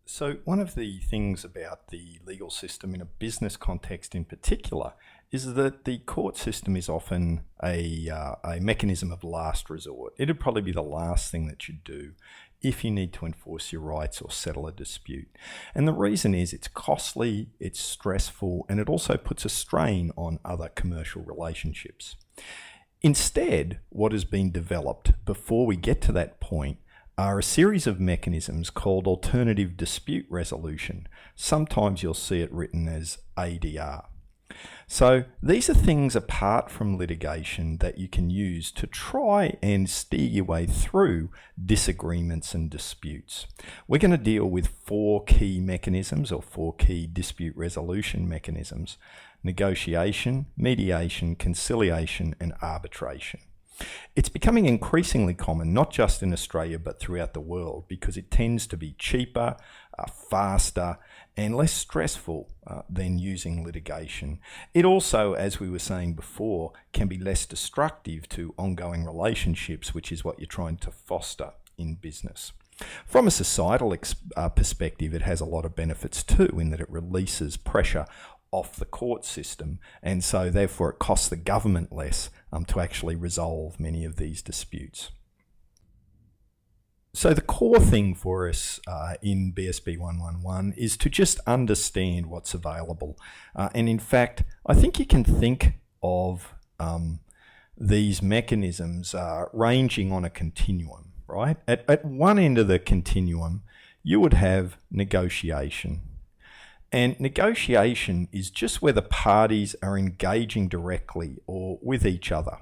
So one of the things about the legal system in a business context in particular is that the court system is often a mechanism of last resort. It'd probably be the last thing that you do if you need to enforce your rights or settle a dispute. And the reason is it's costly, it's stressful, and it also puts a strain on other commercial relationships. Instead, what has been developed before we get to that point are a series of mechanisms called alternative dispute resolution. Sometimes you'll see it written as ADR. So these are things apart from litigation that you can use to try and steer your way through disagreements and disputes. We're going to deal with 4 key mechanisms or 4 key dispute resolution mechanisms: negotiation, mediation, conciliation, and arbitration. It's becoming increasingly common, not just in Australia, but throughout the world, because it tends to be cheaper, faster, and less stressful than using litigation. It also, as we were saying before, can be less destructive to ongoing relationships, which is what you're trying to foster in business. From a societal perspective, it has a lot of benefits too, in that it releases pressure off the court system, and so therefore it costs the government less to actually resolve many of these disputes. So the core thing for us in BSB111 is to just understand what's available. And in fact, I think you can think of these mechanisms ranging on a continuum, right? At one end of the continuum, you would have negotiation. And negotiation is just where the parties are engaging directly or with each other.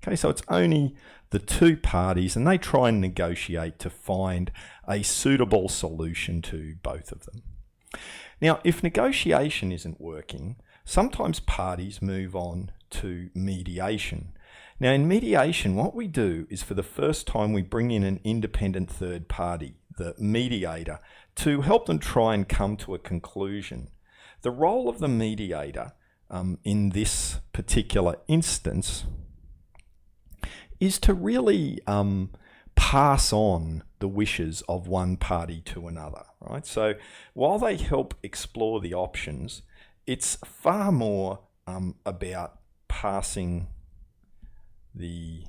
Okay, so it's only the 2 parties, and they try and negotiate to find a suitable solution to both of them. Now, if negotiation isn't working, sometimes parties move on to mediation. Now, in mediation, what we do is, for the first time, we bring in an independent third party, the mediator, to help them try and come to a conclusion. The role of the mediator in this particular instance is to really pass on the wishes of one party to another, right? So while they help explore the options, it's far more about passing the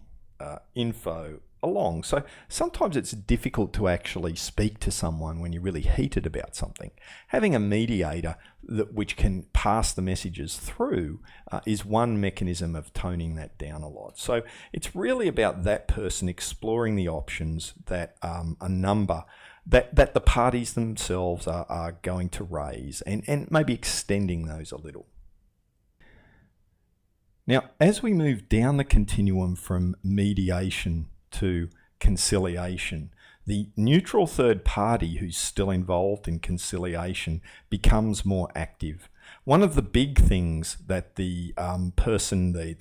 info along. So sometimes it's difficult to actually speak to someone when you're really heated about something. Having a mediator which can pass the messages through is one mechanism of toning that down a lot. So it's really about that person exploring the options that that the parties themselves are going to raise, and maybe extending those a little. Now, as we move down the continuum from mediation to conciliation, the neutral third party who's still involved in conciliation becomes more active. One of the big things that the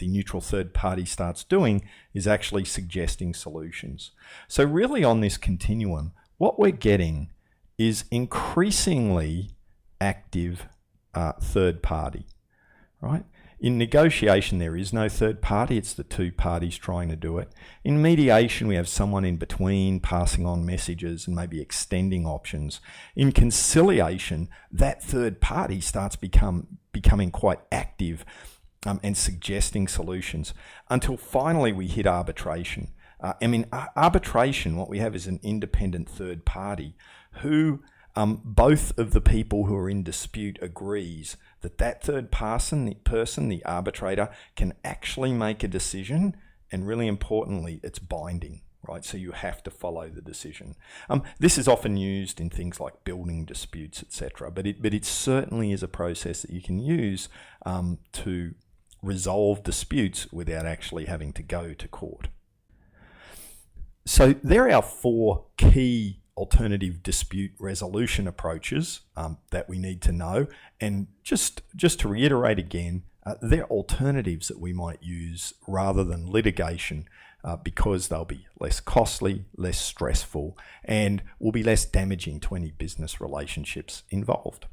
neutral third party starts doing is actually suggesting solutions. So really on this continuum, what we're getting is increasingly active third party, right? In negotiation, there is no third party. It's the 2 parties trying to do it. In mediation, we have someone in between passing on messages and maybe extending options. In conciliation, that third party starts becoming quite active and suggesting solutions, until finally we hit arbitration. Arbitration, what we have is an independent third party who both of the people who are in dispute agrees that third person, the arbitrator, can actually make a decision, and really importantly, it's binding, right? So you have to follow the decision. This is often used in things like building disputes, etc. But it certainly is a process that you can use to resolve disputes without actually having to go to court. So there are our 4 key alternative dispute resolution approaches that we need to know. And just to reiterate again, they're alternatives that we might use rather than litigation because they'll be less costly, less stressful, and will be less damaging to any business relationships involved.